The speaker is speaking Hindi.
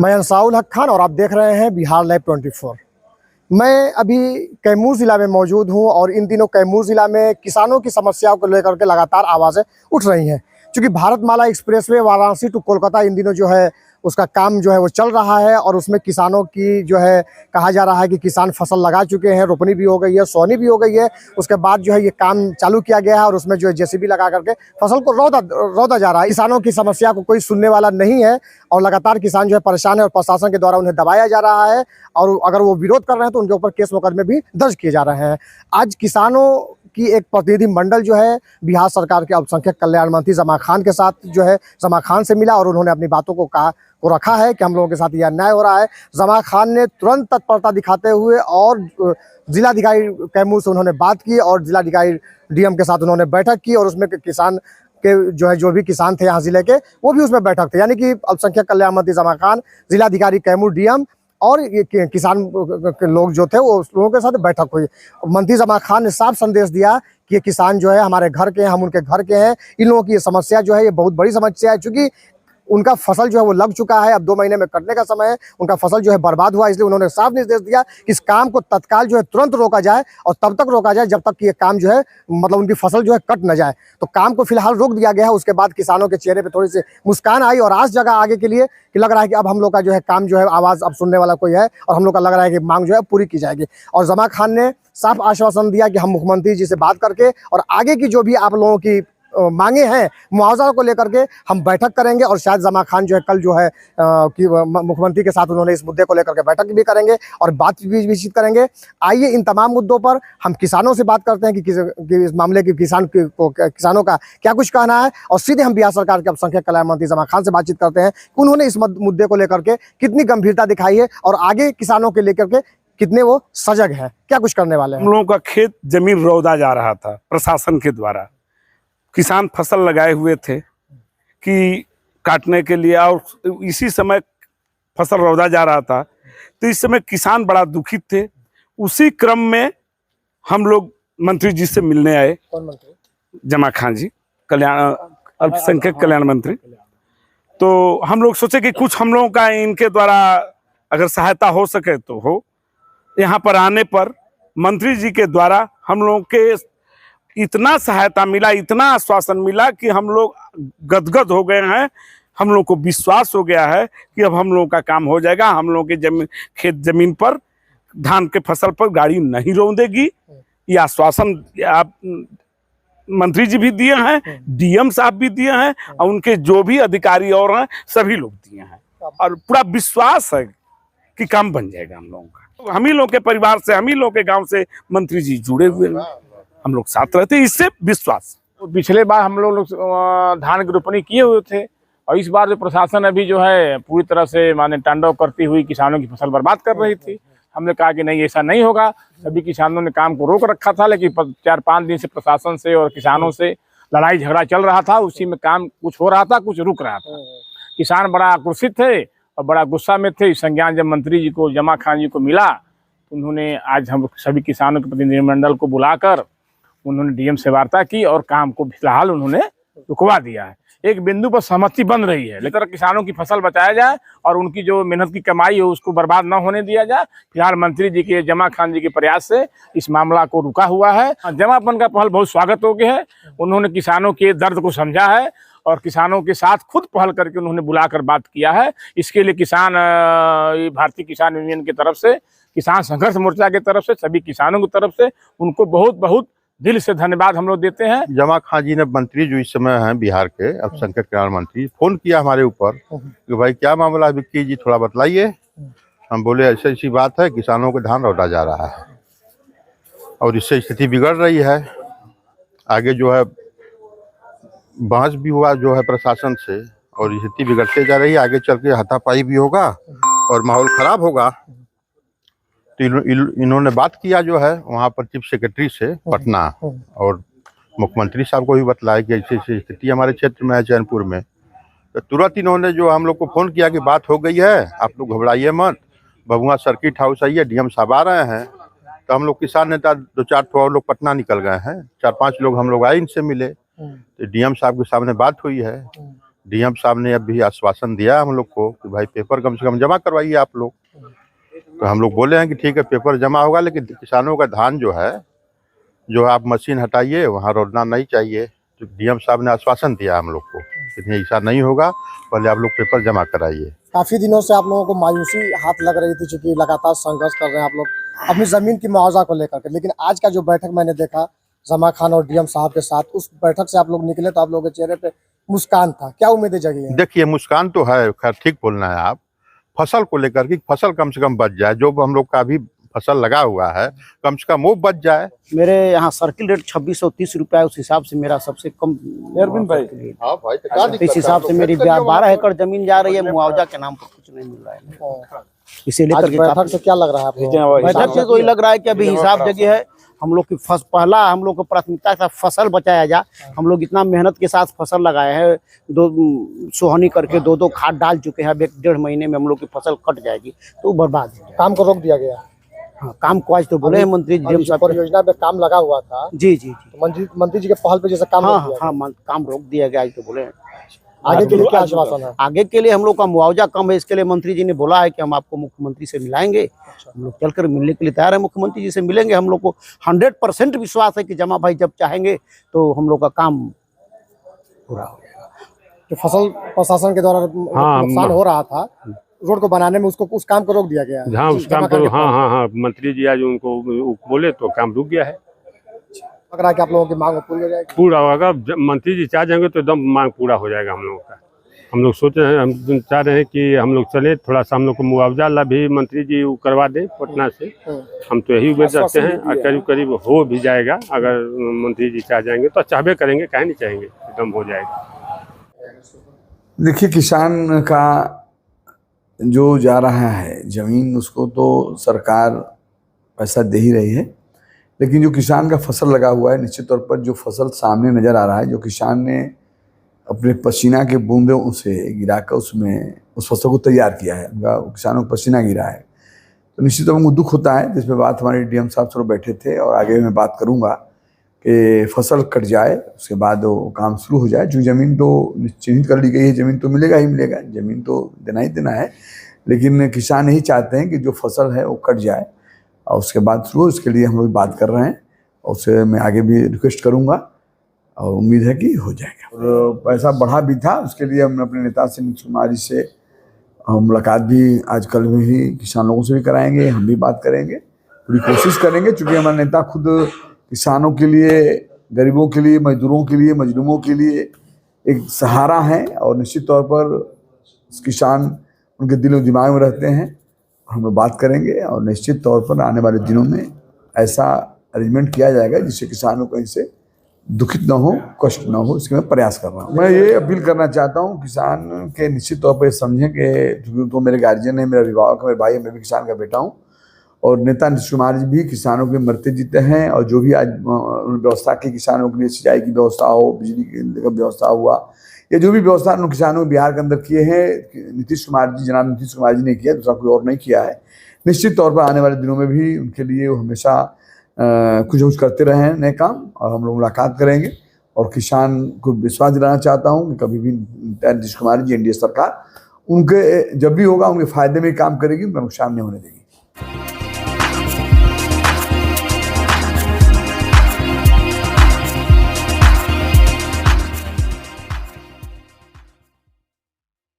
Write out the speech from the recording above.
मैं अंसाउल हक खान और आप देख रहे हैं बिहार लाइव 24। मैं अभी कैमूर ज़िला में मौजूद हूं और इन दिनों कैमूर ज़िला में किसानों की समस्याओं को लेकर के लगातार आवाज़ें उठ रही हैं। क्योंकि भारतमाला एक्सप्रेसवे वाराणसी टू कोलकाता इन दिनों जो है उसका काम जो है वो चल रहा है और उसमें किसानों की जो है कहा जा रहा है कि किसान फसल लगा चुके हैं, रोपनी भी हो गई है, सोहनी भी हो गई है। उसके बाद जो है ये काम चालू किया गया है और उसमें जो है जेसीबी लगा करके फसल को रौदा जा रहा है। किसानों की समस्या को कोई सुनने वाला नहीं है और लगातार किसान जो है परेशान है और प्रशासन के द्वारा उन्हें दबाया जा रहा है और अगर वो विरोध कर रहे हैं तो उनके ऊपर केस मुकदमे भी दर्ज किए जा रहे हैं। आज किसानों की एक प्रतिनिधि मंडल जो है बिहार सरकार के अल्पसंख्यक कल्याण मंत्री जमा खान के साथ जो है जमा खान से मिला और उन्होंने अपनी बातों को रखा है कि हम लोगों के साथ यह अन्याय हो रहा है। जमा खान ने तुरंत तत्परता दिखाते हुए और जिलाधिकारी कैमूर से उन्होंने बात की और जिलाधिकारी डीएम के साथ उन्होंने बैठक की और उसमें किसान के जो भी किसान थे यहाँ जिले के वो भी उसमें बैठक थे। यानी कि अल्पसंख्यक कल्याण मंत्री जमा खान, जिलाधिकारी कैमूर, डीएम और ये किसान के लोग जो थे वो उस लोगों के साथ बैठक हुई। मंत्री जमा खान ने साफ संदेश दिया कि ये किसान जो है हमारे घर के हैं, हम उनके घर के हैं। इन लोगों की ये समस्या जो है ये बहुत बड़ी समस्या है, चूँकि उनका फसल जो है वो लग चुका है, अब 2 महीने में कटने का समय है, उनका फसल जो है बर्बाद हुआ। इसलिए उन्होंने साफ निर्देश दिया कि इस काम को तत्काल जो है तुरंत रोका जाए और तब तक रोका जाए जब तक कि ये काम जो है मतलब उनकी फसल जो है कट न जाए। तो काम को फिलहाल रोक दिया गया है। उसके बाद किसानों के चेहरे पे थोड़ी सी मुस्कान आई और आस जगह आगे के लिए कि लग रहा है कि अब हम लोग का जो है काम जो है आवाज़ अब सुनने वाला कोई है और हम लोग का लग रहा है कि मांग जो है पूरी की जाएगी। और जमा खान ने साफ आश्वासन दिया कि हम मुख्यमंत्री जी से बात करके और आगे की जो भी आप लोगों की मांगे हैं मुआवजा को लेकर के हम बैठक करेंगे और शायद जमा खान जो है कल जो है कि मुख्यमंत्री के साथ उन्होंने इस मुद्दे को लेकर के बैठक भी करेंगे और बात भी विकसित करेंगे। आइए इन तमाम मुद्दों पर हम किसानों से बात करते हैं कि इस मामले की किसानों का क्या कुछ कहना है और सीधे हम बिहार सरकार के अल्पसंख्यक कल्याण मंत्री जमा खान से बातचीत करते हैं कि उन्होंने इस मुद्दे को लेकर के कितनी गंभीरता दिखाई है और आगे किसानों के लेकर के कितने वो सजग है, क्या कुछ करने वाले हैं। हम लोगों का खेत जमीन रौदा जा रहा था प्रशासन के द्वारा। किसान फसल लगाए हुए थे कि काटने के लिए और इसी समय फसल रौदा जा रहा था, तो इस समय किसान बड़ा दुखित थे। उसी क्रम में हम लोग मंत्री जी से मिलने आए। कौन मंत्री? जमा खान जी, कल्याण अल्पसंख्यक कल्याण मंत्री। तो हम लोग सोचे कि कुछ हम लोगों का इनके द्वारा अगर सहायता हो सके तो हो। यहाँ पर आने पर मंत्री जी के द्वारा हम लोगों के इतना सहायता मिला, इतना आश्वासन मिला कि हम लोग गदगद हो गए हैं। हम लोग को विश्वास हो गया है कि अब हम लोगों का काम हो जाएगा। हम लोगों के खेत जमीन पर धान के फसल पर गाड़ी नहीं रौंदेगी। ये आश्वासन आप मंत्री जी भी दिए हैं, डीएम साहब भी दिए हैं और उनके जो भी अधिकारी और हैं सभी लोग दिए हैं और पूरा विश्वास है कि काम बन जाएगा हम लोगों का। हम ही लोग के परिवार से, हम ही लोग के गाँव से मंत्री जी जुड़े हुए हैं, हम लोग साथ रहते हैं, इससे विश्वास। पिछले बार हम लोग धान की रोपनी किए हुए थे और इस बार जो प्रशासन अभी जो है पूरी तरह से माने तांडव करती हुई किसानों की फसल बर्बाद कर रही थी। हमने कहा कि नहीं, ऐसा नहीं होगा। सभी किसानों ने काम को रोक रखा था, लेकिन 4-5 दिन से प्रशासन से और किसानों से लड़ाई झगड़ा चल रहा था। उसी में काम कुछ हो रहा था, कुछ रुक रहा था। किसान बड़ा आक्रोशित थे और बड़ा गुस्सा में थे। संज्ञान जब मंत्री जी को, जमा खान जी को मिला तो उन्होंने आज हम सभी किसानों के प्रतिनिधिमंडल को बुलाकर उन्होंने डीएम से वार्ता की और काम को फिलहाल उन्होंने रुकवा दिया है। एक बिंदु पर सहमति बन रही है, लेकिन किसानों की फसल बचाया जाए और उनकी जो मेहनत की कमाई है उसको बर्बाद न होने दिया जाए। फिलहाल मंत्री जी के, जमा खान जी के प्रयास से इस मामला को रुका हुआ है। जमापन का पहल बहुत स्वागत योग्य है। उन्होंने किसानों के दर्द को समझा है और किसानों के साथ खुद पहल करके उन्होंने बुलाकर बात किया है। इसके लिए भारतीय किसान यूनियन की तरफ से, किसान संघर्ष मोर्चा की तरफ से, सभी किसानों की तरफ से उनको बहुत बहुत दिल से धन्यवाद हम लोग देते हैं। जमा खान जी ने, मंत्री जो इस समय हैं बिहार के अल्पसंख्यक कल्याण मंत्री, फोन किया हमारे ऊपर कि भाई क्या मामला है विक्की जी, थोड़ा बतलाइए। हम बोले ऐसी ऐसी बात है, किसानों को धान रौदा जा रहा है और इससे स्थिति बिगड़ रही है। आगे जो है बहस भी हुआ जो है प्रशासन से और स्थिति बिगड़ते जा रही है। आगे चल के हाथापाई भी होगा और माहौल खराब होगा। तो इन्होंने बात किया जो है वहाँ पर चीफ सेक्रेटरी से पटना और मुख्यमंत्री साहब को भी बतलाया कि ऐसी ऐसी स्थिति हमारे क्षेत्र में है चैनपुर में। तो तुरंत इन्होंने जो हम लोग को फ़ोन किया कि बात हो गई है, आप लोग घबराइए मत, बबुआ सर्किट हाउस आइए, डीएम साहब आ रहे हैं। तो हम लोग किसान नेता 2-4 और लोग पटना निकल गए हैं, 4-5 लोग हम लोग आए, इनसे मिले। तो डीएम साहब के सामने बात हुई है डीएम साहब ने अभी आश्वासन दिया हम लोग को कि भाई पेपर कम से कम जमा करवाइए आप लोग। तो हम लोग बोले हैं कि ठीक है पेपर जमा होगा, लेकिन किसानों का धान जो है जो आप मशीन हटाइए, वहाँ रोडना नहीं चाहिए। तो डीएम साहब ने आश्वासन दिया हम लोग को कि ऐसा नहीं होगा, पहले आप लोग पेपर जमा कराइए। काफी दिनों से आप लोगों को मायूसी हाथ लग रही थी, चूंकि लगातार संघर्ष कर रहे हैं आप लोग अपनी जमीन की मुआवजा को लेकर के। लेकिन आज का जो बैठक मैंने देखा जमा खान और डीएम साहब के साथ, उस बैठक से आप लोग निकले तो आप लोगों के चेहरे पे मुस्कान था। क्या उम्मीदें जगी हैं? देखिए मुस्कान तो है, खैर ठीक बोलना है आप। फसल को लेकर के फसल कम से कम बच जाए, जो हम लोग का भी फसल लगा हुआ है कम से कम वो बच जाए। मेरे यहाँ सर्किल रेट 2630 रुपया है, उस हिसाब से मेरा सबसे कम अरविंद भाई, हाँ भाई, तो क्या दिक्कत इस है? हिसाब से मेरी 12 एकड़ जमीन जा रही है, मुआवजा के नाम पर कुछ नहीं मिल रहा है। इसे आज लेकर के बैठक से क्या लग रहा है आपको? बैठक से तो ये लग रहा है कि अभी हिसाब जगह है। हम लोग की पहला हम लोग को प्राथमिकता था फसल बचाया जाए। हम लोग इतना मेहनत के साथ फसल लगाए हैं, दो सोहनी करके दो खाद डाल चुके हैं। अब 1-1.5 महीने में हम लोग की फसल कट जाएगी तो बर्बाद हो जाएगी। काम को रोक दिया गया। हाँ, काम को आज तो बोले हैं मंत्री डीएम साहब। परियोजना पे काम लगा हुआ था। जी जी जी, तो मंत्री जी के पहल पे जैसे काम हाँ रोक दिया हाँ, काम रोक दिया गया आज तो बोले हैं। आगे के लिए क्या आश्वासन है? आगे के लिए हम लोग का मुआवजा कम है, इसके लिए मंत्री जी ने बोला है कि हम आपको मुख्यमंत्री से मिलाएंगे। हम लोग चलकर मिलने के लिए तैयार है, मुख्यमंत्री जी से मिलेंगे। हम लोग को 100% विश्वास है कि जमा भाई जब चाहेंगे तो हम लोग का काम पूरा हो जाएगा। जो फसल प्रशासन के द्वारा नुकसान हो रहा था रोड को बनाने में, उसको उस काम को रोक दिया गया है। हाँ उस काम को, हाँ मंत्री जी आज उनको बोले तो काम रुक गया है। लग रहा है कि आप लोगों की मांग पूरी हो जाएगी। पूरा होगा, मंत्री जी चाह जाएंगे तो एकदम मांग पूरा हो जाएगा हम लोगों का। हम लोग सोच रहे हैं, हम चाह रहे हैं कि हम लोग चले, थोड़ा सा हम लोग को मुआवजा ला भी मंत्री जी करवा दें पटना से। हम तो यही उम्मीद रखते हैं, करीब करीब हो भी जाएगा। अगर मंत्री जी चाह जाएंगे तो चाहबे करेंगे, काहे नहीं चाहेंगे, एकदम हो जाएगा। देखिए किसान का जो जा रहा है जमीन, उसको तो सरकार पैसा दे ही रही है, लेकिन जो किसान का फसल लगा हुआ है, निश्चित तौर पर जो फसल सामने नज़र आ रहा है, जो किसान ने अपने पसीना के बूंदों से गिराकर उसमें उस फसल को तैयार किया है, उनका किसानों को पसीना गिरा है, तो निश्चित तौर पर मुझे दुख होता है। जिसमें बात हमारे डीएम साहब से बैठे थे और आगे मैं बात करूँगा कि फसल कट जाए, उसके बाद वो काम शुरू हो जाए। जो ज़मीन तो चिन्हित कर ली गई है, ज़मीन तो मिलेगा ही मिलेगा, ज़मीन तो देना ही देना है, लेकिन किसान यही चाहते हैं कि जो फसल है वो कट जाए और उसके बाद शुरू। इसके लिए हम लोग बात कर रहे हैं और उससे मैं आगे भी रिक्वेस्ट करूंगा और उम्मीद है कि हो जाएगा। और पैसा बढ़ा भी था, उसके लिए हमने अपने नेता से नीतीश कुमार जी से मुलाकात भी आज कल में ही किसान लोगों से भी कराएंगे, हम भी बात करेंगे, पूरी कोशिश करेंगे। चूँकि हमारे नेता खुद किसानों के लिए, गरीबों के लिए, मजदूरों के लिए, मजलूमों के लिए एक सहारा है और निश्चित तौर पर किसान उनके दिल और दिमाग में रहते हैं। हम लोग बात करेंगे और निश्चित तौर पर आने वाले दिनों में ऐसा अरेंजमेंट किया जाएगा जिससे किसानों को इनसे दुखित ना हो, कष्ट ना हो, इसके मैं प्रयास कर रहा हूँ। मैं ये अपील करना चाहता हूँ किसान के निश्चित तौर पर समझें कि तो मेरे गार्जियन है, मेरा अभिभावक है, मेरे भाई है, मैं भी किसान का बेटा हूँ और नेता नीतीश कुमार जी भी किसानों के मरते जीते हैं। और जो भी आज व्यवस्था की किसानों के लिए, सिंचाई की व्यवस्था हो, बिजली की व्यवस्था हुआ, ये जो भी व्यवस्था उन किसानों बिहार के अंदर किए हैं नीतीश कुमार जी, जनाब नीतीश कुमार जी ने किया, दूसरा कोई और नहीं किया है। निश्चित तौर पर आने वाले दिनों में भी उनके लिए वो हमेशा कुछ कुछ करते रहे हैं नए काम, और हम लोग मुलाकात करेंगे। और किसान को विश्वास दिलाना चाहता हूँ कि कभी भी नीतीश कुमार जी, एनडीए सरकार उनके जब भी होगा उनके फायदे में काम करेगी, उनका नुकसान नहीं होने देगी।